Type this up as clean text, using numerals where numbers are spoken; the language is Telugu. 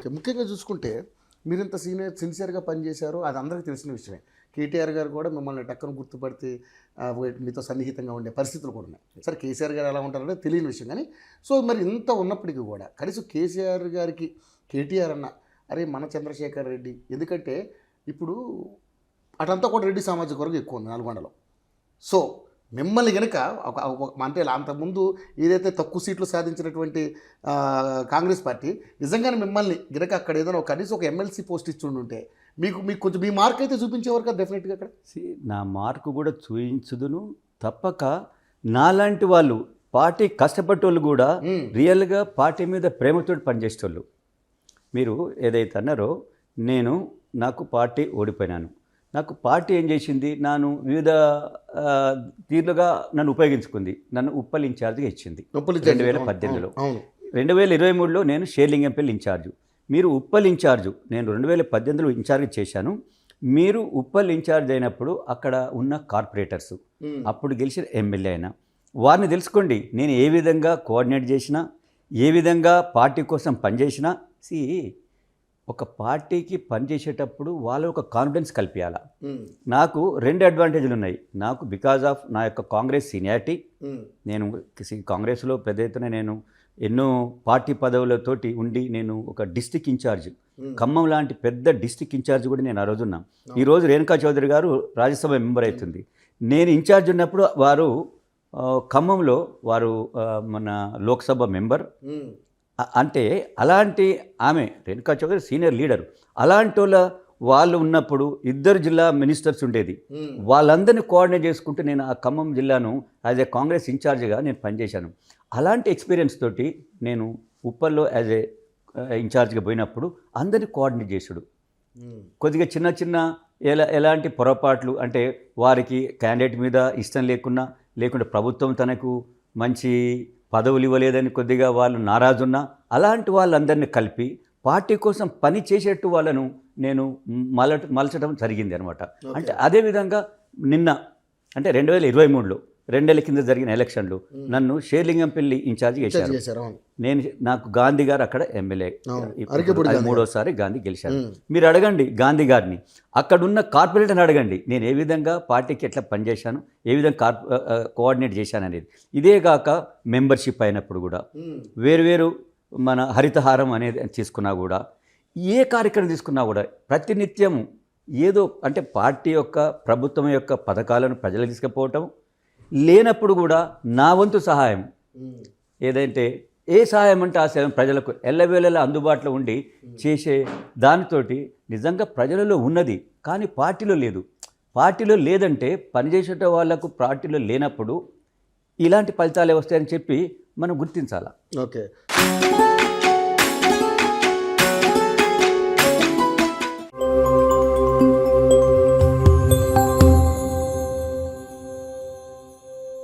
ఓకే. ముఖ్యంగా చూసుకుంటే మీరింత సిన్సియర్గా పనిచేశారు, అది అందరికీ తెలిసిన విషయమే. కేటీఆర్ గారు కూడా మిమ్మల్ని టక్కన గుర్తుపడితే మీతో సన్నిహితంగా ఉండే పరిస్థితులు కూడా ఉన్నాయి. సరే కేసీఆర్ గారు ఎలా ఉంటారో తెలియని విషయం కానీ, సో మరి ఇంత ఉన్నప్పటికీ కూడా కనీసం కేసీఆర్ గారికి కేటీఆర్ అన్న అరే మన చంద్రశేఖర్ రెడ్డి, ఎందుకంటే ఇప్పుడు అటంతా కూడా రెడ్డి సామాజిక వర్గం ఎక్కువ ఉంది నల్గొండలో. సో మిమ్మల్ని కనుక అంటే అంతకుముందు ఏదైతే తక్కువ సీట్లు సాధించినటువంటి కాంగ్రెస్ పార్టీ నిజంగానే మిమ్మల్ని గనక అక్కడ ఏదైనా కనీసం ఒక ఎమ్మెల్సీ పోస్ట్ ఇచ్చి ఉంటే మీకు కొంచెం మీ మార్క్ అయితే చూపించేవారు కదా డెఫినెట్గా అక్కడ. నా మార్కు కూడా చూపించుదును తప్పక. నాలాంటి వాళ్ళు పార్టీ కష్టపట్టేవాళ్ళు కూడా రియల్గా పార్టీ మీద ప్రేమతో పనిచేసేవాళ్ళు. మీరు ఏదైతే అన్నారో నాకు పార్టీ ఓడిపోయినాను, నాకు పార్టీ ఏం చేసింది, నన్ను వివిధ తీర్లుగా నన్ను ఉపయోగించుకుంది, నన్ను ఉప్పల్ ఇన్ఛార్జ్గా ఇచ్చింది 2018లో. 2023లో నేను షేర్లింగంపల్లి ఇన్ఛార్జు, మీరు ఉప్పల్ ఇన్ఛార్జు. నేను 2018లో ఇన్ఛార్జ్ చేశాను. మీరు ఉప్పల్ ఇన్ఛార్జ్ అయినప్పుడు అక్కడ ఉన్న కార్పొరేటర్స్, అప్పుడు గెలిచిన ఎమ్మెల్యే అయినా వారిని తెలుసుకోండి. నేను ఏ విధంగా కోఆర్డినేట్ చేసినా, ఏ విధంగా పార్టీ కోసం పనిచేసినా. ఒక పార్టీకి పనిచేసేటప్పుడు వాళ్ళు ఒక కాన్ఫిడెన్స్ కల్పించాలి. నాకు 2 అడ్వాంటేజ్లు ఉన్నాయి. నాకు బికాజ్ ఆఫ్ నా యొక్క కాంగ్రెస్ సీనియారిటీ, నేను కాంగ్రెస్లో పెద్ద ఎత్తున నేను ఎన్నో పార్టీ పదవులతోటి ఉండి నేను ఒక డిస్టిక్ ఇన్ఛార్జ్, ఖమ్మం లాంటి పెద్ద డిస్టిక్ ఇన్ఛార్జ్ కూడా నేను ఆ రోజు ఉన్నా. ఈరోజు రేణుకా చౌదరి గారు రాజ్యసభ మెంబర్ అవుతుంది. నేను ఇన్ఛార్జ్ ఉన్నప్పుడు వారు ఖమ్మంలో వారు మన లోక్సభ మెంబర్. అంటే అలాంటి ఆమె రేణుకా చౌదరి సీనియర్ లీడర్. అలాంటి వాళ్ళు ఉన్నప్పుడు 2 జిల్లా మినిస్టర్స్ ఉండేది. వాళ్ళందరినీ కోఆర్డినేట్ చేసుకుంటూ నేను ఆ ఖమ్మం జిల్లాను యాజ్ ఏ కాంగ్రెస్ ఇన్ఛార్జ్గా నేను పనిచేశాను. అలాంటి ఎక్స్పీరియన్స్ తోటి నేను ఉప్పల్లో యాజ్ ఏ ఇన్ఛార్జ్గా పోయినప్పుడు అందరినీ కోఆర్డినేట్ చేసుడు. కొద్దిగా చిన్న చిన్న ఎలాంటి పొరపాట్లు అంటే వారికి క్యాండిడేట్ మీద ఇష్టం లేకుంటే ప్రభుత్వం తనకు మంచి పదవులు ఇవ్వలేదని కొద్దిగా వాళ్ళు నారాజున్నా, అలాంటి వాళ్ళందరినీ కలిపి పార్టీ కోసం పని చేసేట్టు వాళ్ళను నేను మలచడం జరిగింది అనమాట. అంటే అదేవిధంగా నిన్న అంటే 2023లో 2 ఏళ్ల కింద జరిగిన ఎలక్షన్లు నన్ను షేర్లింగంపల్లి ఇన్ఛార్జ్ చేశారు. నాకు గాంధీ గారు అక్కడ ఎమ్మెల్యే, 3వసారి గాంధీ గెలిచారు. మీరు అడగండి గాంధీ గారిని, అక్కడున్న కార్పొరేటర్ని అడగండి నేను ఏ విధంగా పార్టీకి ఎట్లా పనిచేశాను, ఏ విధంగా కోఆర్డినేట్ చేశాను అనేది. ఇదే కాక మెంబర్షిప్ అయినప్పుడు కూడా వేరు మన హరితహారం అనేది తీసుకున్నా కూడా, ఏ కార్యక్రమం తీసుకున్నా కూడా ప్రతినిత్యం ఏదో అంటే పార్టీ యొక్క ప్రభుత్వం యొక్క పథకాలను ప్రజలకు తీసుకుపోవటం, లేనప్పుడు కూడా నా వంతు సహాయం ఏదంటే ఏ సహాయం అంటే ఆ సహాయం ప్రజలకు ఎల్లవేళలా అందుబాటులో ఉండి చేసే దానితోటి నిజంగా ప్రజలలో ఉన్నది కానీ పార్టీలో లేదు. పార్టీలో లేదంటే పనిచేసే వాళ్ళకు పార్టీలో లేనప్పుడు ఇలాంటి ఫలితాలే వస్తాయని చెప్పి మనం గుర్తించాలి. ఓకే.